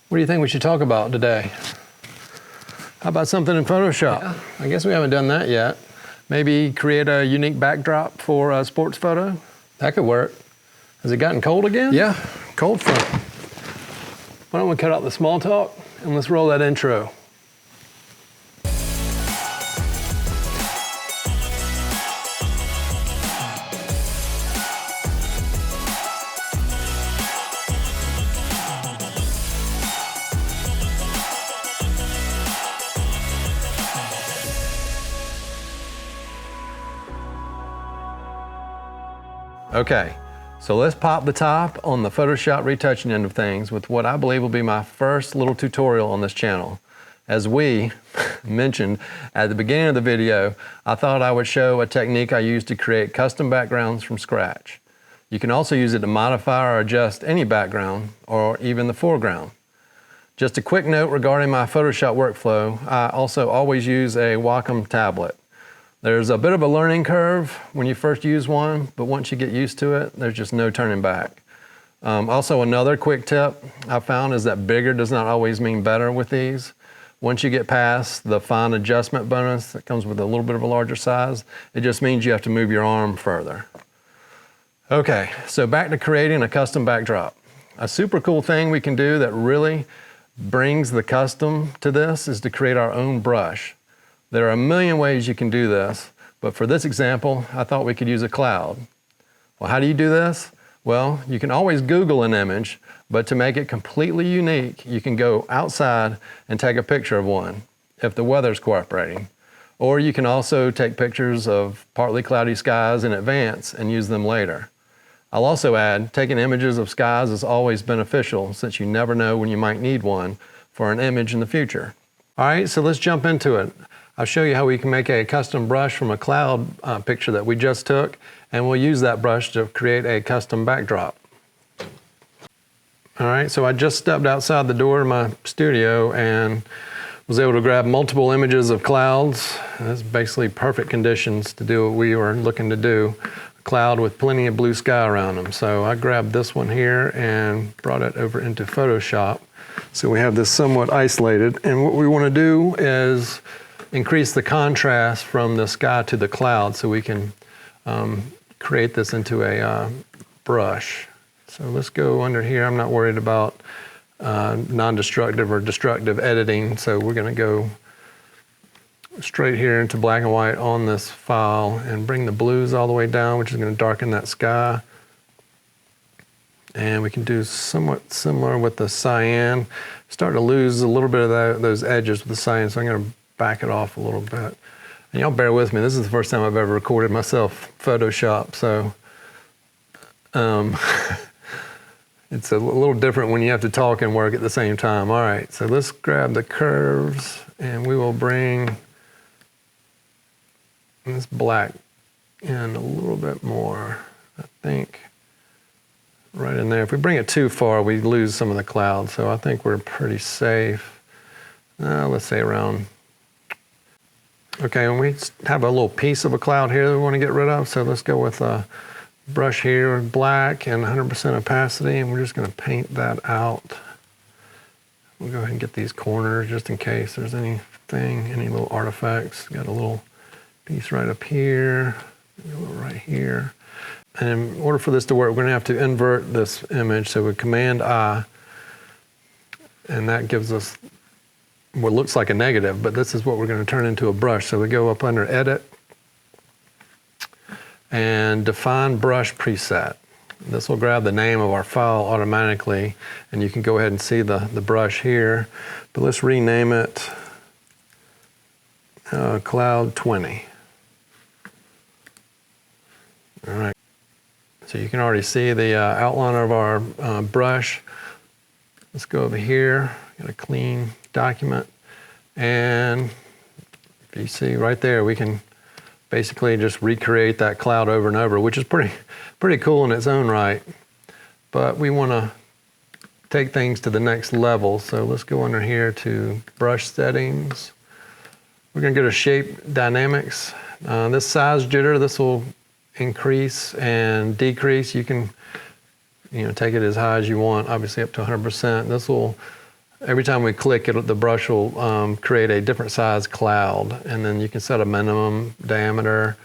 What do you think we should talk about today? How about something in Photoshop? Yeah. I guess we haven't done that yet. Maybe create a unique backdrop for a sports photo? That could work. Has it gotten cold again? Yeah, cold front. Why don't we cut out the small talk and let's roll that intro. Okay, so let's pop the top on the Photoshop retouching end of things with what I believe will be my first little tutorial on this channel. As we mentioned at the beginning of the video, I thought I would show a technique I use to create custom backgrounds from scratch. You can also use it to modify or adjust any background or even the foreground. Just a quick note regarding my Photoshop workflow, I also always use a Wacom tablet. There's a bit of a learning curve when you first use one, but once you get used to it, there's just no turning back. Also, another quick tip I found is that bigger does not always mean better with these. Once you get past the fine adjustment bonus that comes with a little bit of a larger size, it just means you have to move your arm further. Okay, so back to creating a custom backdrop. A super cool thing we can do that really brings the custom to this is to create our own brush. There are a million ways you can do this, but for this example, I thought we could use a cloud. Well, how do you do this? Well, you can always Google an image, but to make it completely unique, you can go outside and take a picture of one, if the weather's cooperating. Or you can also take pictures of partly cloudy skies in advance and use them later. I'll also add, taking images of skies is always beneficial since you never know when you might need one for an image in the future. All right, so let's jump into it. I'll show you how we can make a custom brush from a cloud picture that we just took, and we'll use that brush to create a custom backdrop. All right, so I just stepped outside the door of my studio and was able to grab multiple images of clouds. That's basically perfect conditions to do what we were looking to do. A cloud with plenty of blue sky around them. So I grabbed this one here and brought it over into Photoshop. So we have this somewhat isolated, and what we want to do is increase the contrast from the sky to the cloud so we can create this into a brush. So let's go under here. I'm not worried about non-destructive or destructive editing, so we're going to go straight here into black and white on this file and bring the blues all the way down, which is going to darken that sky. And we can do somewhat similar with the cyan. Start to lose a little bit of those edges with the cyan, so I'm going to back it off a little bit. And y'all bear with me, this is the first time I've ever recorded myself Photoshop, so it's a little different when you have to talk and work at the same time. All right, so let's grab the curves and we will bring this black in a little bit more, I think, right in there. If we bring it too far, we lose some of the clouds, so I think we're pretty safe. Let's say around. Okay, and we have a little piece of a cloud here that we want to get rid of, so let's go with a brush here with black and 100% opacity, and we're just going to paint that out. We'll go ahead and get these corners just in case there's anything, any little artifacts. Got a little piece right up here, a little right here. And in order for this to work, we're going to have to invert this image, so we Command-I, and that gives us what looks like a negative, but this is what we're going to turn into a brush. So we go up under Edit and Define Brush Preset. This will grab the name of our file automatically, and you can go ahead and see the brush here. But let's rename it Cloud 20. All right. So you can already see the outline of our brush. Let's go over here. Got a clean document, and if you see right there, we can basically just recreate that cloud over and over, which is pretty cool in its own right. But we want to take things to the next level, so let's go under here to brush settings. We're going to go to shape dynamics. This size jitter, this will increase and decrease. You can take it as high as you want, obviously up to 100%. This will every time we click it, the brush will create a different size cloud, and then you can set a minimum diameter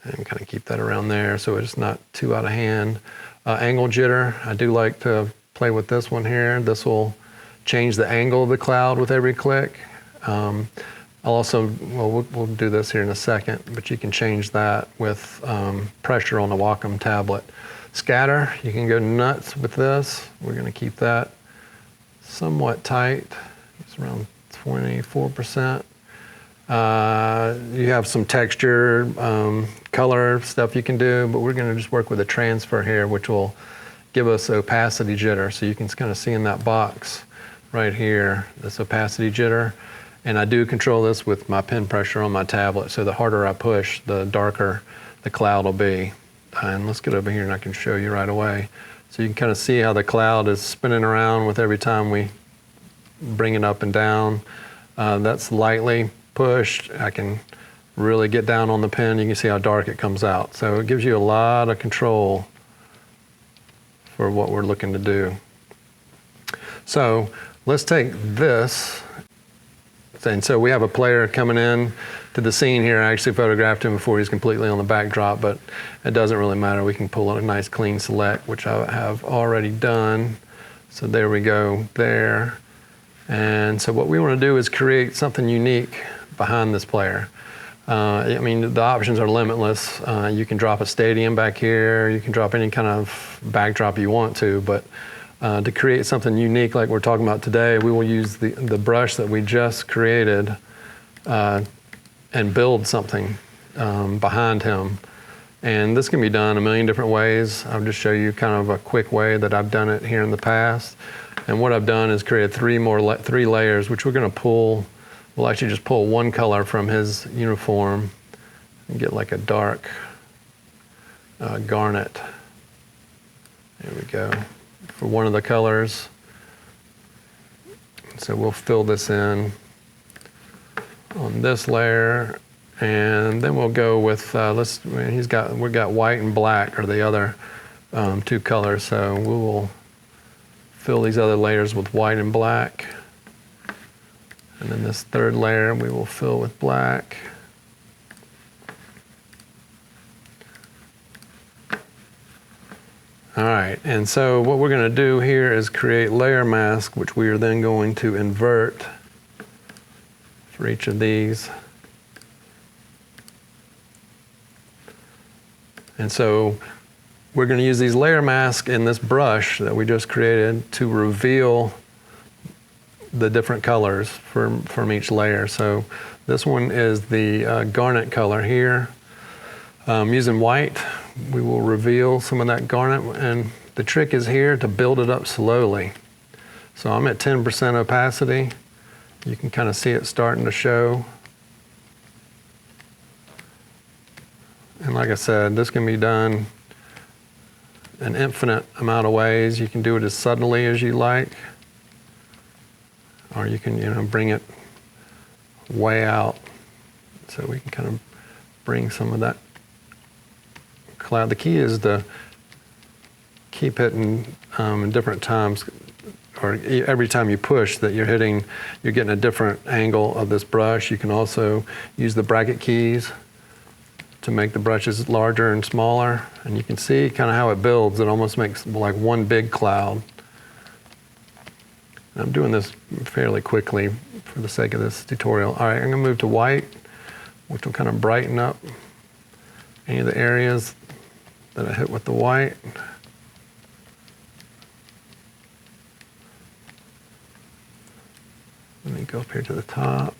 and kind of keep that around there so it's not too out of hand. Angle jitter, I do like to play with this one here. This will change the angle of the cloud with every click. I'll also, well, we'll do this here in a second, but you can change that with pressure on the Wacom tablet. Scatter, you can go nuts with this. We're going to keep that somewhat tight. It's around 24%. You have some texture, color stuff you can do, but we're going to just work with a transfer here, which will give us opacity jitter. So you can kind of see in that box right here, this opacity jitter. And I do control this with my pen pressure on my tablet. So the harder I push, the darker the cloud will be. And let's get over here and I can show you right away. So you can kind of see how the cloud is spinning around with every time we bring it up and down. That's lightly pushed. I can really get down on the pen. You can see how dark it comes out. So it gives you a lot of control for what we're looking to do. So let's take this. And so we have a player coming in to the scene here. I actually photographed him before he's completely on the backdrop, but it doesn't really matter. We can pull out a nice clean select, which I have already done. So there we go there. And so what we want to do is create something unique behind this player. I mean, the options are limitless. You can drop a stadium back here. You can drop any kind of backdrop you want to, but to create something unique like we're talking about today, we will use the brush that we just created and build something behind him. And this can be done a million different ways. I'll just show you kind of a quick way that I've done it here in the past. And what I've done is create three layers, which we're going to pull. We'll actually just pull one color from his uniform and get like a dark garnet. There we go. For one of the colors. So we'll fill this in on this layer, and then we'll go with we've got white and black are the other two colors. So we will fill these other layers with white and black, and then this third layer we will fill with black. All right, and so what we're going to do here is create layer mask, which we are then going to invert for each of these. And so we're going to use these layer masks in this brush that we just created to reveal the different colors from each layer. So this one is the garnet color here. Using white, we will reveal some of that garnet, and the trick is here to build it up slowly. So I'm at 10% opacity. You can kind of see it starting to show. And like I said, this can be done an infinite amount of ways. You can do it as subtly as you like, or you can bring it way out. So we can kind of bring some of that cloud. The key is to keep hitting in different times, or every time you push that you're getting a different angle of this brush. You can also use the bracket keys to make the brushes larger and smaller, and you can see kind of how it builds. It almost makes like one big cloud. I'm doing this fairly quickly for the sake of this tutorial. All right, I'm gonna move to white, which will kind of brighten up any of the areas that I hit with the white. Let me go up here to the top.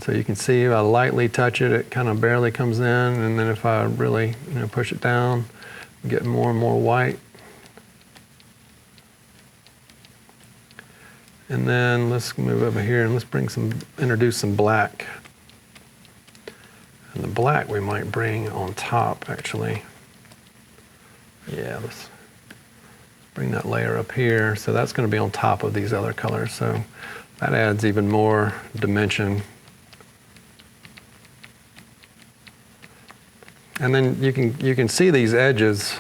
So you can see if I lightly touch it, it kind of barely comes in, and then if I really push it down, I'm getting more and more white. And then let's move over here and let's introduce some black. And the black we might bring on top, actually. Yeah, let's bring that layer up here. So that's going to be on top of these other colors. So that adds even more dimension. And then you can see these edges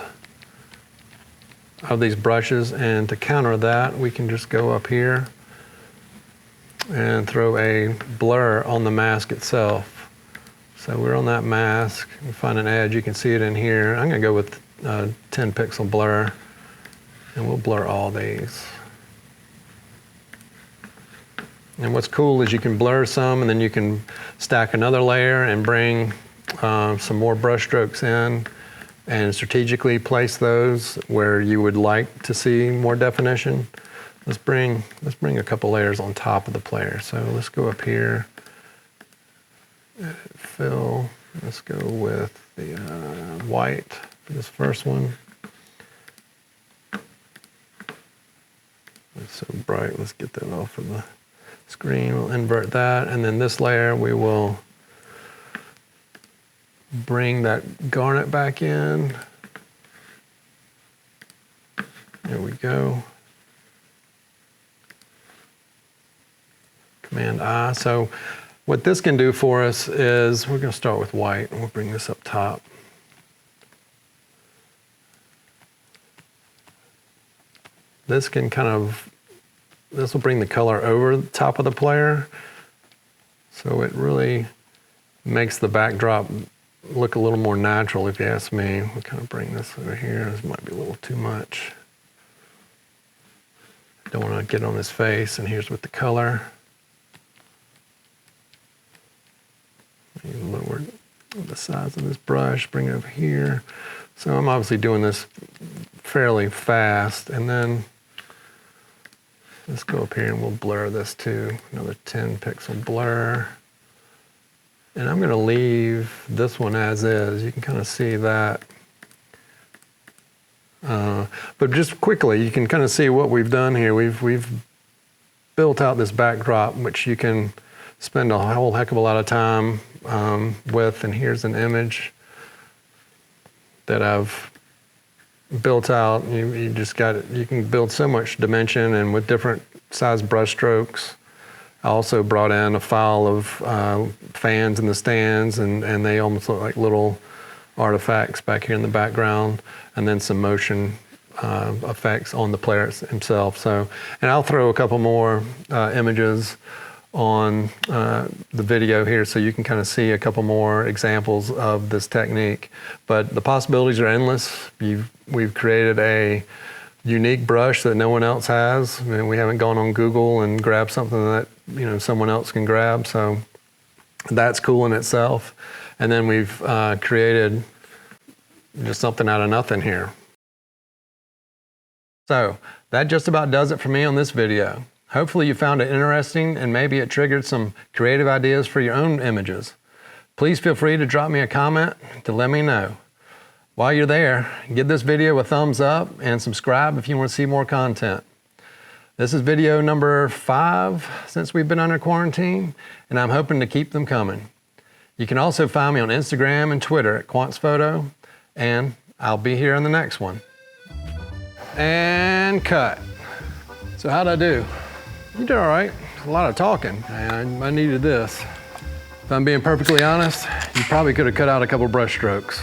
of these brushes, and to counter that, we can just go up here and throw a blur on the mask itself. So we're on that mask, we find an edge, you can see it in here. I'm gonna go with 10 pixel blur, and we'll blur all these. And what's cool is you can blur some, and then you can stack another layer and bring some more brush strokes in and strategically place those where you would like to see more definition. Let's bring a couple layers on top of the player. So let's go up here, edit fill. Let's go with the white for this first one. It's so bright, let's get that off of the screen. We'll invert that, and then this layer we will bring that garnet back in. There we go. Command I. So what this can do for us is, we're going to start with white, and we'll bring this up top. This can this will bring the color over the top of the player. So it really makes the backdrop look a little more natural, if you ask me. We'll kind of bring this over here. This might be a little too much. Don't want to get on his face, and here's with the color. Lower the size of this brush, bring it over here. So I'm obviously doing this fairly fast, and then let's go up here and we'll blur this too. Another 10 pixel blur. And I'm gonna leave this one as is. You can kind of see that. But just quickly, you can kind of see what we've done here. We've built out this backdrop, which you can spend a whole heck of a lot of time with. And here's an image that I've built out. You can build so much dimension, and with different size brush strokes. I also brought in a file of fans in the stands, and they almost look like little artifacts back here in the background, and then some motion effects on the player himself. So, and I'll throw a couple more images on the video here so you can kind of see a couple more examples of this technique. But the possibilities are endless. We've created a unique brush that no one else has. I mean, we haven't gone on Google and grabbed something that someone else can grab, so that's cool in itself. And then we've created just something out of nothing here. So that just about does it for me on this video. Hopefully you found it interesting, and maybe it triggered some creative ideas for your own images. Please feel free to drop me a comment to let me know. While you're there, give this video a thumbs up and subscribe if you want to see more content. This is video number 5 since we've been under quarantine, and I'm hoping to keep them coming. You can also find me on Instagram and Twitter at QuantzPhoto, and I'll be here in the next one. And cut. So how'd I do? You did all right. A lot of talking. I needed this. If I'm being perfectly honest, you probably could have cut out a couple brush strokes.